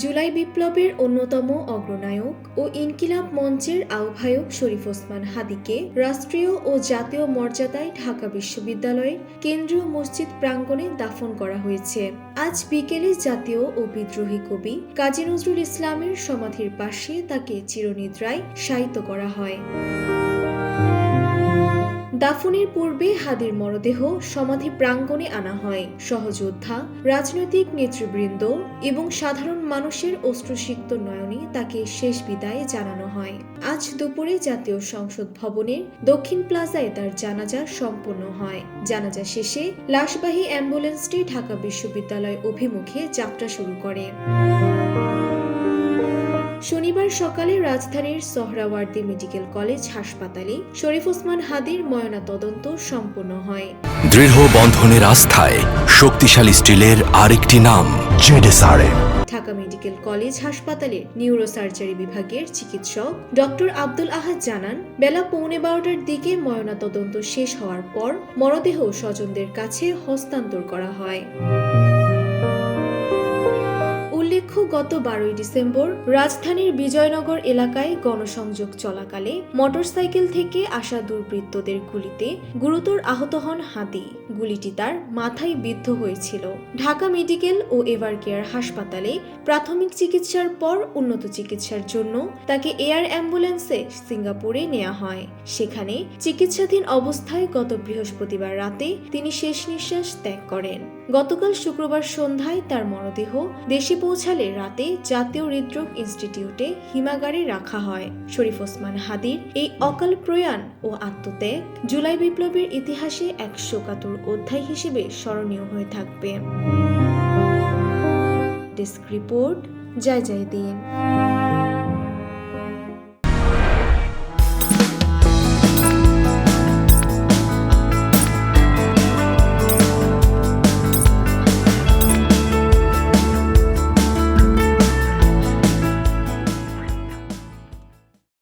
জুলাই বিপ্লবের অন্যতম অগ্রনায়ক ও ইনকিলাব মঞ্চের আহ্বায়ক শরীফ ওসমান হাদীকে রাষ্ট্রীয় ও জাতীয় মর্যাদায় ঢাকা বিশ্ববিদ্যালয়ের কেন্দ্রীয় মসজিদ প্রাঙ্গণে দাফন করা হয়েছে। আজ বিকেলে জাতীয় ও বিদ্রোহী কবি কাজী নজরুল ইসলামের সমাধির পাশে তাকে চিরনিদ্রায় শায়িত করা হয়। দাফনের পূর্বে হাদীর মরদেহ সমাধি প্রাঙ্গণে আনা হয়। সহযোদ্ধা, রাজনৈতিক নেতৃবৃন্দ এবং সাধারণ মানুষের অশ্রুসিক্ত নয়নে তাকে শেষ বিদায় জানানো হয়। আজ দুপুরে জাতীয় সংসদ ভবনের দক্ষিণ প্লাজায় তার জানাজা সম্পন্ন হয়। জানাজা শেষে লাশবাহী অ্যাম্বুলেন্সটি ঢাকা বিশ্ববিদ্যালয় অভিমুখে যাত্রা শুরু করে। শনিবার সকালে রাজধানীর সোহরাওয়ার্দী মেডিকেল কলেজ হাসপাতালে শরীফ ওসমান হাদীর ময়নাতদন্ত সম্পন্ন হয়। দৃঢ় বন্ধনের আস্থায় শক্তিশালী স্টিলের আরেকটি নাম জেডএসআরএম। ঢাকা মেডিকেল কলেজ হাসপাতালের নিউরোসার্জারি বিভাগের চিকিৎসক ডক্টর আব্দুল আহাদ জানান, বেলা 11:15টার দিকে ময়নাতদন্ত শেষ হওয়ার পর মরদেহ স্বজনদের কাছে হস্তান্তর করা হয়। উল্লেখ্য, গত 12 ডিসেম্বর রাজধানীর বিজয়নগর এলাকায় গণসংযোগ চলাকালে মোটরসাইকেল থেকে আসা দুর্বৃত্তদের গুলিতে গুরুতর আহত হন হাদী। গুলিটি তার মাথায় বিদ্ধ হয়েছিল। ঢাকা মেডিকেল ও এভার কেয়ার হাসপাতালে প্রাথমিক চিকিৎসার পর উন্নত চিকিৎসার জন্য তাকে এয়ার অ্যাম্বুলেন্সে সিঙ্গাপুরে নেওয়া হয়। সেখানে চিকিৎসাধীন অবস্থায় গত বৃহস্পতিবার রাতে তিনি শেষ নিঃশ্বাস ত্যাগ করেন। গতকাল শুক্রবার সন্ধ্যায় তার মরদেহ দেশে পৌঁছালে রাতে জাতীয় হৃদরোগ ইনস্টিটিউটে হিমাগারে রাখা হয়। শরীফ ওসমান হাদীর এই অকাল প্রয়াণ ও আত্মত্যাগ জুলাই বিপ্লবের ইতিহাসে এক শোকাতুর অধ্যায় হিসেবে স্মরণীয় হয়ে থাকবে। ডেস্ক রিপোর্ট, জয় জয় দিন।